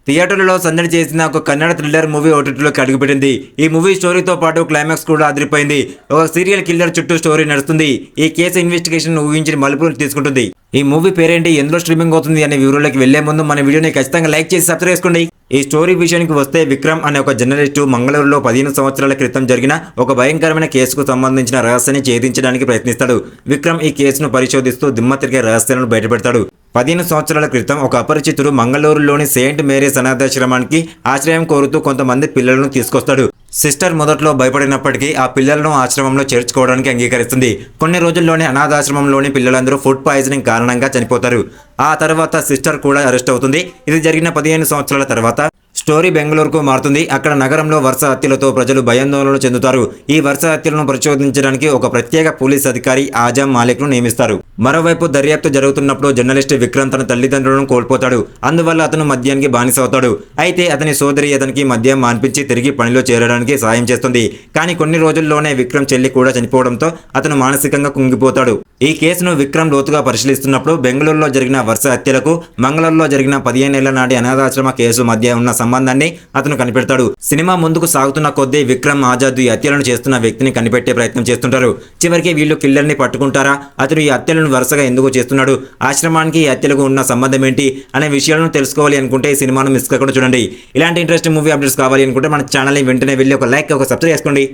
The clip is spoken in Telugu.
థియేటర్లలో సందడి చేసిన ఒక కన్నడ థ్రిల్లర్ మూవీ ఓటీటీలోకి అడుగుపెట్టింది. ఈ మూవీ స్టోరీతో పాటు క్లైమాక్స్ కూడా అదిరిపోయింది. ఒక సీరియల్ కిల్లర్ చుట్టూ స్టోరీ నడుస్తుంది. ఈ కేసు ఇన్వెస్టిగేషన్ ఊహించిన మలుపులు తీసుకుంటుంది. ఈ మూవీ పేరేంటి, ఎందులో స్ట్రీమింగ్ అవుతుంది అనే వివరాలకు వెళ్లే ముందు మన వీడియోని ఖచ్చితంగా లైక్ చేసి సబ్స్క్రైబ్ చేసుకోండి. ఈ స్టోరీ విషయానికి వస్తే, విక్రమ్ అనే ఒక జర్నలిస్టు మంగళూరులో 15 సంవత్సరాల క్రితం జరిగిన ఒక భయంకరమైన కేసుకు సంబంధించిన రహస్యాన్ని ఛేదించడానికి ప్రయత్నిస్తాడు. విక్రమ్ ఈ కేసును పరిశోధిస్తూ దిమ్మ తిరిగే రహస్యాలను బయటపెడతాడు. 15 సంవత్సరాల క్రితం ఒక అపరిచితుడు మంగళూరులోని సెయింట్ మేరీస్ అనాథాశ్రమానికి ఆశ్రయం కోరుతూ కొంతమంది పిల్లలను తీసుకొస్తాడు. సిస్టర్ మొదట్లో భయపడినప్పటికీ ఆ పిల్లలను ఆశ్రమంలో చేర్చుకోవడానికి అంగీకరిస్తుంది. కొన్ని రోజుల్లోనే అనాథాశ్రమంలోని పిల్లలందరూ ఫుడ్ పాయిజనింగ్ కారణంగా చనిపోతారు. ఆ తర్వాత సిస్టర్ కూడా అరెస్ట్ అవుతుంది. ఇది జరిగిన 15 సంవత్సరాల తర్వాత స్టోరీ బెంగళూరుకు మారుతుంది. అక్కడ నగరంలో వరుస హత్యలతో ప్రజలు భయాందోళనలు చెందుతారు. ఈ వరుస హత్యలను పరిశోధించడానికి ఒక ప్రత్యేక పోలీస్ అధికారి ఆజం మాలిక్ను నియమిస్తారు. మరోవైపు దర్యాప్తు జరుగుతున్నప్పుడు జర్నలిస్ట్ విక్రమ్ తన తల్లిదండ్రులను కోల్పోతాడు. అందువల్ల అతను మద్యానికి బానిస అవుతాడు. అయితే అతని సోదరి అతనికి మద్యం మాన్పించి తిరిగి పనిలో చేరడానికి సాయం చేస్తుంది. కానీ కొన్ని రోజుల్లోనే విక్రమ్ చెల్లి కూడా చనిపోవడంతో అతను మానసికంగా కుంగిపోతాడు. ఈ కేసును విక్రమ్ లోతుగా పరిశీలిస్తున్నప్పుడు బెంగళూరులో జరిగిన వరుస హత్యలకు మంగళూరులో జరిగిన 15 ఏళ్ల నాటి అనాథాశ్రమ కేసు మధ్య ఉన్న సంబంధాన్ని అతను కనిపెడతాడు. సినిమా ముందుకు సాగుతున్న కొద్దీ విక్రమ్ ఆజాద్ ఈ హత్యలను చేస్తున్న వ్యక్తిని కనిపెట్టే ప్రయత్నం చేస్తుంటారు. చివరికి వీళ్ళు కిల్లర్ని పట్టుకుంటారా, అతను ఈ హత్యలను వరుసగా ఎందుకు చేస్తున్నాడు, ఆశ్రమానికి ఈ హత్యలకు ఉన్న సంబంధం ఏంటి అనే విషయాలను తెలుసుకోవాలి అనుకుంటే ఈ సినిమాను మిస్ కాకుండా చూడండి. ఇలాంటి ఇంట్రెస్టింగ్ మూవీ అప్డేట్స్ కావాలి అనుకుంటే మన ఛానల్ని వెంటనే వెళ్ళి ఒక లైక్, ఒక సబ్స్క్రైబ్ చేసుకోండి.